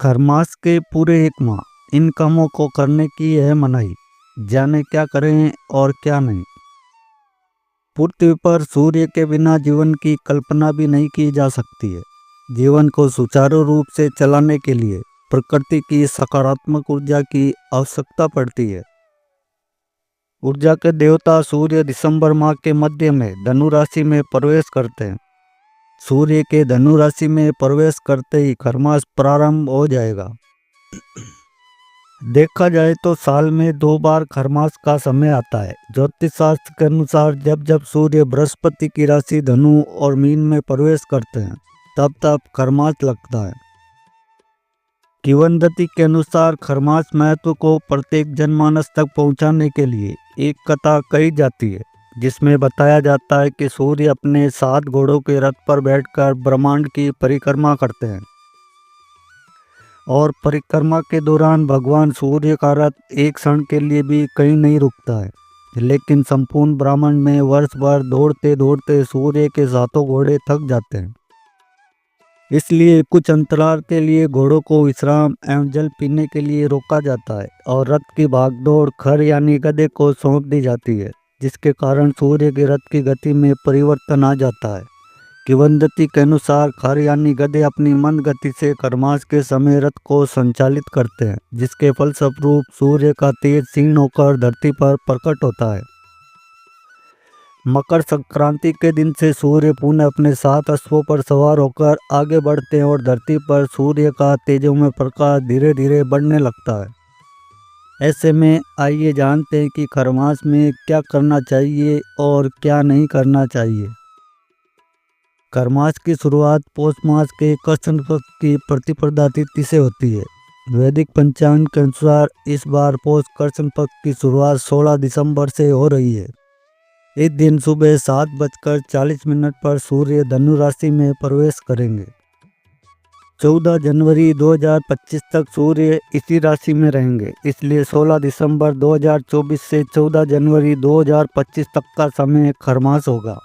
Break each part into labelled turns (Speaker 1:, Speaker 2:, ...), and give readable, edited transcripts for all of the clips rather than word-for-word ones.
Speaker 1: खरमास के पूरे 1 माह इन कामों को करने की है मनाही। जाने क्या करें और क्या नहीं। पृथ्वी पर सूर्य के बिना जीवन की कल्पना भी नहीं की जा सकती है। जीवन को सुचारू रूप से चलाने के लिए प्रकृति की सकारात्मक ऊर्जा की आवश्यकता पड़ती है। ऊर्जा के देवता सूर्य दिसंबर माह के मध्य में धनु राशि में प्रवेश करते हैं। सूर्य के धनु राशि में प्रवेश करते ही खरमास प्रारंभ हो जाएगा। देखा जाए तो साल में 2 बार खरमास का समय आता है। ज्योतिष शास्त्र के अनुसार जब जब सूर्य बृहस्पति की राशि धनु और मीन में प्रवेश करते हैं तब तब खरमास लगता है। किंवदंती के अनुसार खरमास महत्व को प्रत्येक जनमानस तक पहुंचाने के लिए एक कथा कही जाती है, जिसमें बताया जाता है कि सूर्य अपने 7 घोड़ों के रथ पर बैठकर ब्रह्मांड की परिक्रमा करते हैं और परिक्रमा के दौरान भगवान सूर्य का रथ एक क्षण के लिए भी कहीं नहीं रुकता है। लेकिन संपूर्ण ब्रह्मांड में वर्ष भर दौड़ते दौड़ते सूर्य के 7 घोड़े थक जाते हैं। इसलिए कुछ अंतराल के लिए घोड़ों को विश्राम एवं जल पीने के लिए रोका जाता है और रथ की भागदौड़ खर यानी गधे को सौंप दी जाती है, जिसके कारण सूर्य के रथ की गति में परिवर्तन आ जाता है। किंवदंती के अनुसार खर यानी गधे अपनी मंद गति से खरमास के समय रथ को संचालित करते हैं, जिसके फलस्वरूप सूर्य का तेज क्षीण होकर धरती पर प्रकट होता है। मकर संक्रांति के दिन से सूर्य पुनः अपने 7 अश्वों पर सवार होकर आगे बढ़ते हैं और धरती पर सूर्य का तेजोमय प्रकाश धीरे धीरे बढ़ने लगता है। ऐसे में आइए जानते हैं कि खरमास में क्या करना चाहिए और क्या नहीं करना चाहिए। खरमास की शुरुआत पौष मास के कृष्ण पक्ष की प्रतिपदा तिथि से होती है। वैदिक पंचांग के अनुसार इस बार पौष कृष्ण पक्ष की शुरुआत 16 दिसंबर से हो रही है। इस दिन सुबह 7:40 पर सूर्य धनु राशि में प्रवेश करेंगे। 14 जनवरी 2025 तक सूर्य इसी राशि में रहेंगे, इसलिए 16 दिसंबर 2024 से 14 जनवरी 2025 तक का समय खरमास होगा।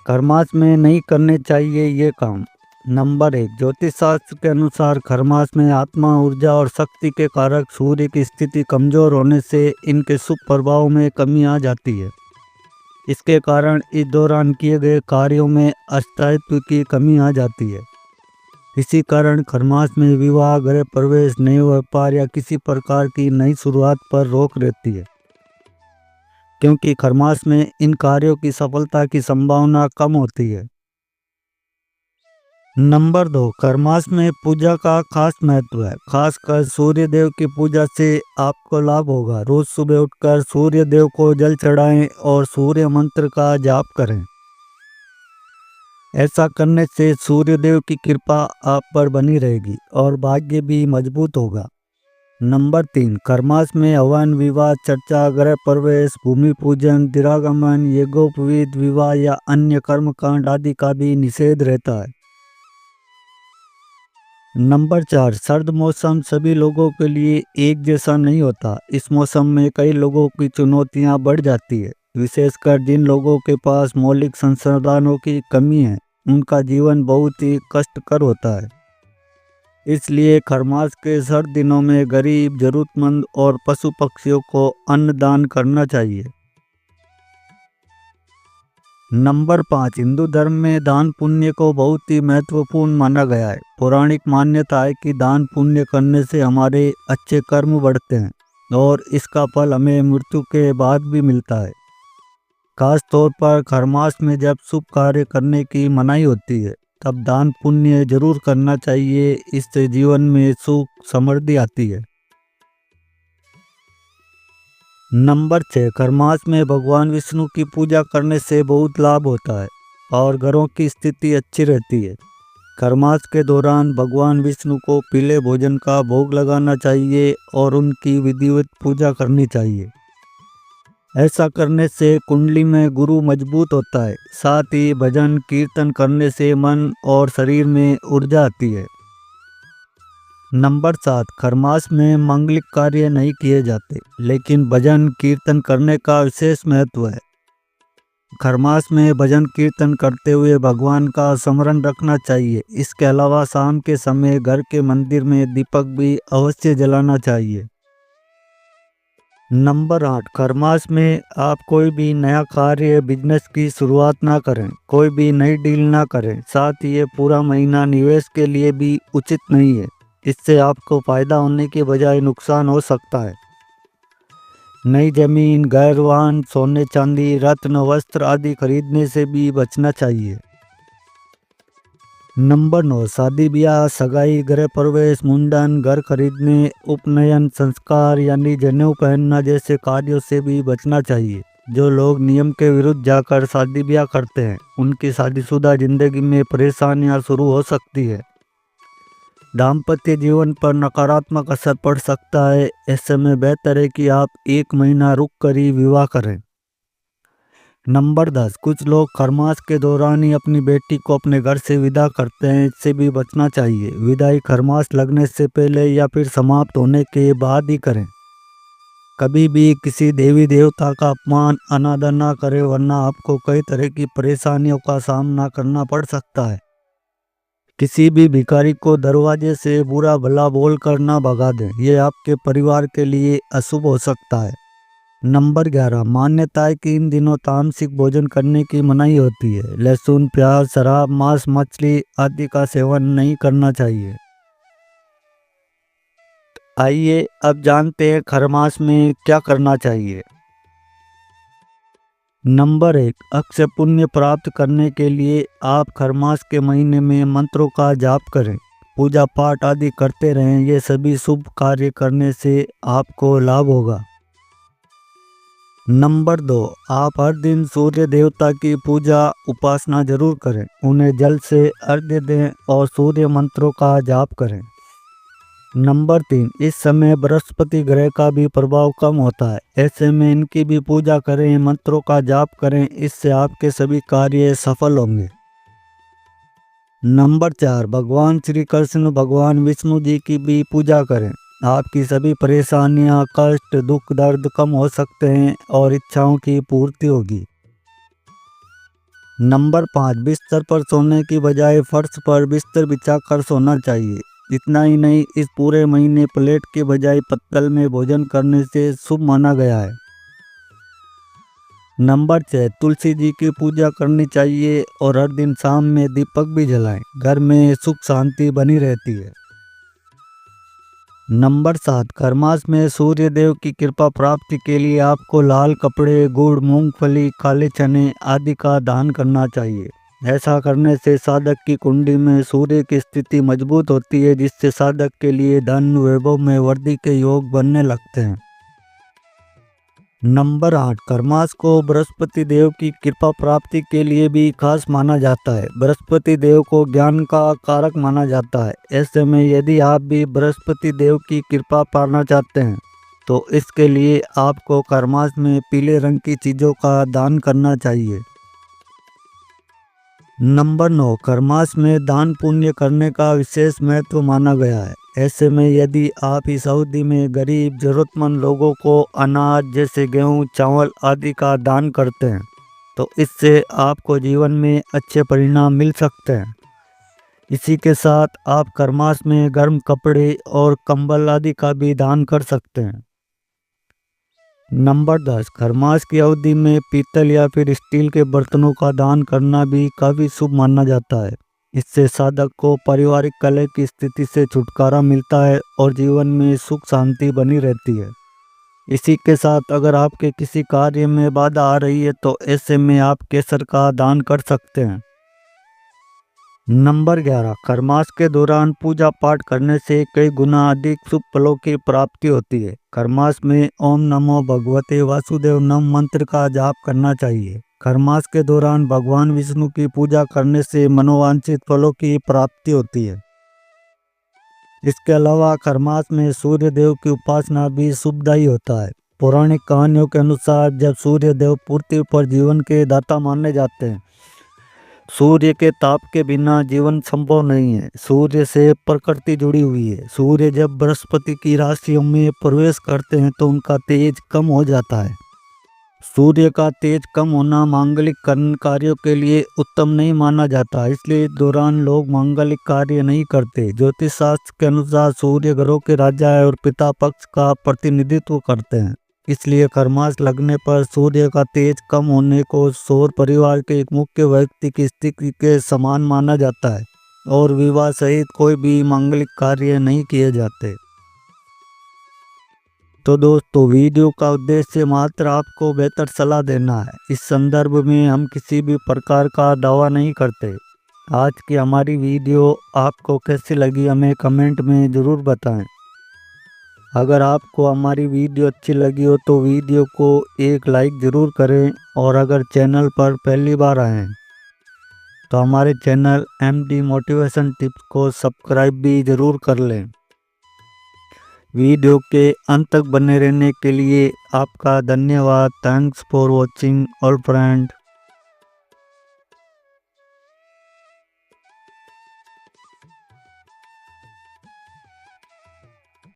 Speaker 1: खरमास में नहीं करने चाहिए ये काम। नंबर 1, ज्योतिष शास्त्र के अनुसार खरमास में आत्मा, ऊर्जा और शक्ति के कारक सूर्य की स्थिति कमजोर होने से इनके शुभ प्रभाव में कमी आ जाती है। इसके कारण इस दौरान किए गए कार्यों में स्थायित्व की कमी आ जाती है। इसी कारण खरमास में विवाह, गृह प्रवेश, नए व्यापार या किसी प्रकार की नई शुरुआत पर रोक रहती है, क्योंकि खरमास में इन कार्यों की सफलता की संभावना कम होती है। नंबर 2, खरमास में पूजा का खास महत्व है। खासकर सूर्य देव की पूजा से आपको लाभ होगा। रोज सुबह उठकर सूर्य देव को जल चढ़ाएं और सूर्य मंत्र का जाप करें। ऐसा करने से सूर्य देव की कृपा आप पर बनी रहेगी और भाग्य भी मजबूत होगा। नंबर 3, खरमास में हवन, विवाह, चर्चा, गृह प्रवेश, भूमि पूजन, दिरागमन, यज्ञोपवीत, विवाह या अन्य कर्मकांड आदि का भी निषेध रहता है। नंबर 4, सर्द मौसम सभी लोगों के लिए एक जैसा नहीं होता। इस मौसम में कई लोगों की चुनौतियां बढ़ जाती है, विशेषकर जिन लोगों के पास मौलिक संसाधनों की कमी है, उनका जीवन बहुत ही कष्टकर होता है। इसलिए खरमास के सर्द दिनों में गरीब, जरूरतमंद और पशु पक्षियों को अन्न दान करना चाहिए। नंबर 5, हिंदू धर्म में दान पुण्य को बहुत ही महत्वपूर्ण माना गया है। पौराणिक मान्यता है कि दान पुण्य करने से हमारे अच्छे कर्म बढ़ते हैं और इसका फल हमें मृत्यु के बाद भी मिलता है। खास तौर पर खरमास में जब शुभ कार्य करने की मनाही होती है, तब दान पुण्य जरूर करना चाहिए। इससे जीवन में सुख समृद्धि आती है। नंबर 6, खरमास में भगवान विष्णु की पूजा करने से बहुत लाभ होता है और घरों की स्थिति अच्छी रहती है। खरमास के दौरान भगवान विष्णु को पीले भोजन का भोग लगाना चाहिए और उनकी विधिवत पूजा करनी चाहिए। ऐसा करने से कुंडली में गुरु मजबूत होता है। साथ ही भजन कीर्तन करने से मन और शरीर में ऊर्जा आती है। नंबर 7, खरमास में मांगलिक कार्य नहीं किए जाते, लेकिन भजन कीर्तन करने का विशेष महत्व है। खरमास में भजन कीर्तन करते हुए भगवान का स्मरण रखना चाहिए। इसके अलावा शाम के समय घर के मंदिर में दीपक भी अवश्य जलाना चाहिए। नंबर 8, खरमास में आप कोई भी नया कार्य बिजनेस की शुरुआत ना करें, कोई भी नई डील ना करें। साथ ही ये पूरा महीना निवेश के लिए भी उचित नहीं है। इससे आपको फायदा होने के बजाय नुकसान हो सकता है। नई जमीन, घर, वाहन, सोने चांदी, रत्न, वस्त्र आदि खरीदने से भी बचना चाहिए। नंबर 9, शादी ब्याह, सगाई, गृह प्रवेश, मुंडन, घर खरीदने, उपनयन, संस्कार यानी जनेऊ पहनना जैसे कार्यों से भी बचना चाहिए। जो लोग नियम के विरुद्ध जाकर शादी ब्याह करते हैं, उनकी शादीशुदा जिंदगी में परेशानियां शुरू हो सकती है। दाम्पत्य जीवन पर नकारात्मक असर पड़ सकता है। ऐसे में बेहतर है कि आप 1 महीना रुक कर ही विवाह करें। नंबर 10, कुछ लोग खरमास के दौरान ही अपनी बेटी को अपने घर से विदा करते हैं। इससे भी बचना चाहिए। विदाई खरमास लगने से पहले या फिर समाप्त होने के बाद ही करें। कभी भी किसी देवी देवता का अपमान, अनादर ना करें, वरना आपको कई तरह की परेशानियों का सामना करना पड़ सकता है। किसी भी भिखारी को दरवाजे से बुरा भला बोलकर ना भगा दें। ये आपके परिवार के लिए अशुभ हो सकता है। नंबर 11, मान्यता है कि इन दिनों तामसिक भोजन करने की मनाही होती है। लहसुन, प्याज, शराब, मांस, मछली आदि का सेवन नहीं करना चाहिए। आइए अब जानते हैं खरमास में क्या करना चाहिए। नंबर 1, अक्षय पुण्य प्राप्त करने के लिए आप खरमास के महीने में मंत्रों का जाप करें, पूजा पाठ आदि करते रहें। ये सभी शुभ कार्य करने से आपको लाभ होगा। नंबर 2, आप हर दिन सूर्य देवता की पूजा उपासना जरूर करें। उन्हें जल से अर्घ्य दें और सूर्य मंत्रों का जाप करें। नंबर 3, इस समय बृहस्पति ग्रह का भी प्रभाव कम होता है। ऐसे में इनकी भी पूजा करें, मंत्रों का जाप करें। इससे आपके सभी कार्य सफल होंगे। नंबर 4, भगवान श्री कृष्ण, भगवान विष्णु जी की भी पूजा करें। आपकी सभी परेशानियां, कष्ट, दुख, दर्द कम हो सकते हैं और इच्छाओं की पूर्ति होगी। नंबर 5, बिस्तर पर सोने की बजाय फर्श पर बिस्तर बिछाकर सोना चाहिए। इतना ही नहीं, इस पूरे महीने प्लेट के बजाय पत्तल में भोजन करने से शुभ माना गया है। नंबर 6, तुलसी जी की पूजा करनी चाहिए और हर दिन शाम में दीपक भी जलाएं। घर में सुख शांति बनी रहती है। नंबर 7, खरमास में सूर्य देव की कृपा प्राप्ति के लिए आपको लाल कपड़े, गुड़, मूंगफली, काले चने आदि का दान करना चाहिए। ऐसा करने से साधक की कुंडली में सूर्य की स्थिति मजबूत होती है, जिससे साधक के लिए धन, वैभव में वृद्धि के योग बनने लगते हैं। नंबर 8, खरमास को बृहस्पति देव की कृपा प्राप्ति के लिए भी खास माना जाता है। बृहस्पति देव को ज्ञान का कारक माना जाता है। ऐसे में यदि आप भी बृहस्पति देव की कृपा पाना चाहते हैं तो इसके लिए आपको खरमास में पीले रंग की चीज़ों का दान करना चाहिए। नंबर 9, खरमास में दान पुण्य करने का विशेष महत्व माना गया है। ऐसे में यदि आप इस अवधि में गरीब, जरूरतमंद लोगों को अनाज जैसे गेहूं, चावल आदि का दान करते हैं तो इससे आपको जीवन में अच्छे परिणाम मिल सकते हैं। इसी के साथ आप खरमास में गर्म कपड़े और कंबल आदि का भी दान कर सकते हैं। नंबर 10, खरमास की अवधि में पीतल या फिर स्टील के बर्तनों का दान करना भी काफ़ी शुभ माना जाता है। इससे साधक को पारिवारिक कलह की स्थिति से छुटकारा मिलता है और जीवन में सुख शांति बनी रहती है। इसी के साथ अगर आपके किसी कार्य में बाधा आ रही है तो ऐसे में आप केसर का दान कर सकते हैं। नंबर 11, खरमास के दौरान पूजा पाठ करने से कई गुना अधिक शुभ फलों की प्राप्ति होती है। खरमास में ओम नमो भगवते वासुदेव नम मंत्र का जाप करना चाहिए। खरमास के दौरान भगवान विष्णु की पूजा करने से मनोवांछित फलों की प्राप्ति होती है। इसके अलावा खरमास में सूर्य देव की उपासना भी शुभदायी होता है। पौराणिक कहानियों के अनुसार जब सूर्य देव पृथ्वी पर जीवन के दाता माने जाते हैं, सूर्य के ताप के बिना जीवन संभव नहीं है। सूर्य से प्रकृति जुड़ी हुई है। सूर्य जब बृहस्पति की राशियों में प्रवेश करते हैं तो उनका तेज कम हो जाता है। सूर्य का तेज कम होना मांगलिक कार्यों के लिए उत्तम नहीं माना जाता, इसलिए इस दौरान लोग मांगलिक कार्य नहीं करते। ज्योतिष शास्त्र के अनुसार सूर्य ग्रहों के राजा है और पिता पक्ष का प्रतिनिधित्व करते हैं। इसलिए खरमास लगने पर सूर्य का तेज कम होने को सौर परिवार के एक मुख्य व्यक्ति की स्थिति के समान माना जाता है और विवाह सहित कोई भी मांगलिक कार्य नहीं किए जाते। तो दोस्तों, वीडियो का उद्देश्य मात्र आपको बेहतर सलाह देना है। इस संदर्भ में हम किसी भी प्रकार का दावा नहीं करते। आज की हमारी वीडियो आपको कैसी लगी हमें कमेंट में ज़रूर बताएं। अगर आपको हमारी वीडियो अच्छी लगी हो तो वीडियो को एक लाइक ज़रूर करें और अगर चैनल पर पहली बार आएँ तो हमारे चैनल MD मोटिवेशन टिप्स को सब्सक्राइब भी ज़रूर कर लें। वीडियो के अंत तक बने रहने के लिए आपका धन्यवाद। Thanks for watching all friend.